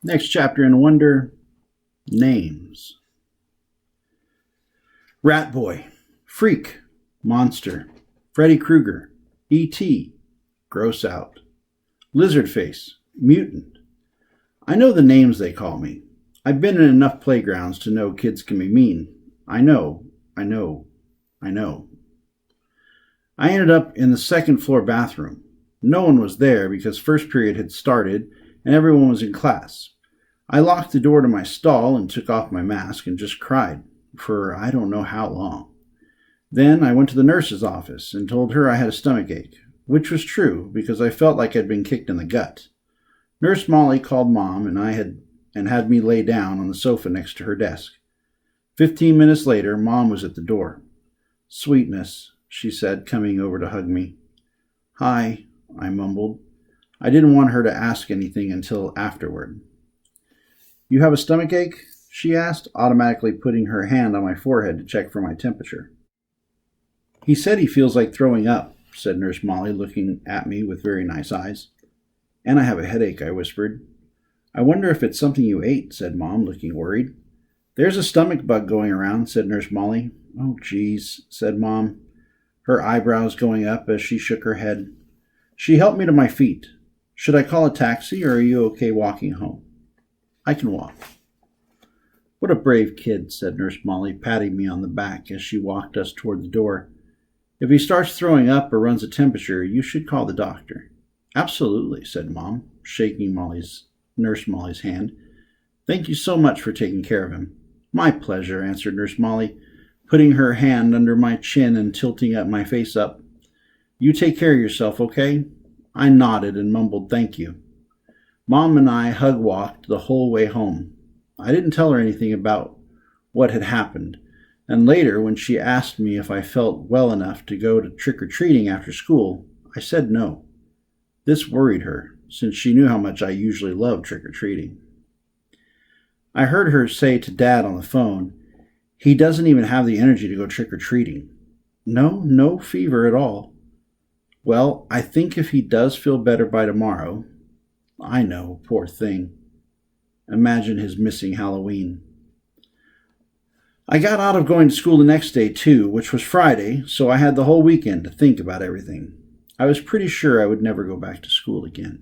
Next chapter in Wonder, names. Rat Boy, Freak, Monster, Freddy Krueger, E.T., Gross Out, Lizard Face, Mutant. I know the names they call me. I've been in enough playgrounds to know kids can be mean. I know, I know, I know. I ended up in the second floor bathroom. No one was there because first period had started and everyone was in class. I locked the door to my stall and took off my mask and just cried for I don't know how long. Then I went to the nurse's office and told her I had a stomachache, which was true because I felt like I'd been kicked in the gut. Nurse Molly called Mom and had me lay down on the sofa next to her desk. 15 minutes later, Mom was at the door. "Sweetness," she said, coming over to hug me. "Hi," I mumbled. I didn't want her to ask anything until afterward. "You have a stomachache?" she asked, automatically putting her hand on my forehead to check for my temperature. "He said he feels like throwing up," said Nurse Molly, looking at me with very nice eyes. "And I have a headache," I whispered. "I wonder if it's something you ate," said Mom, looking worried. "There's a stomach bug going around," said Nurse Molly. "Oh, geez," said Mom, her eyebrows going up as she shook her head. She helped me to my feet. "Should I call a taxi, or are you okay walking home?" "I can walk." "What a brave kid," said Nurse Molly, patting me on the back as she walked us toward the door. "If he starts throwing up or runs a temperature, you should call the doctor." "Absolutely," said Mom, shaking Nurse Molly's hand. "Thank you so much for taking care of him." "My pleasure," answered Nurse Molly, putting her hand under my chin and tilting my face up. "You take care of yourself, okay?" I nodded and mumbled thank you. Mom and I hug-walked the whole way home. I didn't tell her anything about what had happened, and later, when she asked me if I felt well enough to go to trick-or-treating after school, I said no. This worried her, since she knew how much I usually love trick-or-treating. I heard her say to Dad on the phone, "He doesn't even have the energy to go trick-or-treating." No fever at all." "Well, I think if he does feel better by tomorrow." I know, poor thing. Imagine his missing Halloween. I got out of going to school the next day, too, which was Friday, so I had the whole weekend to think about everything. I was pretty sure I would never go back to school again.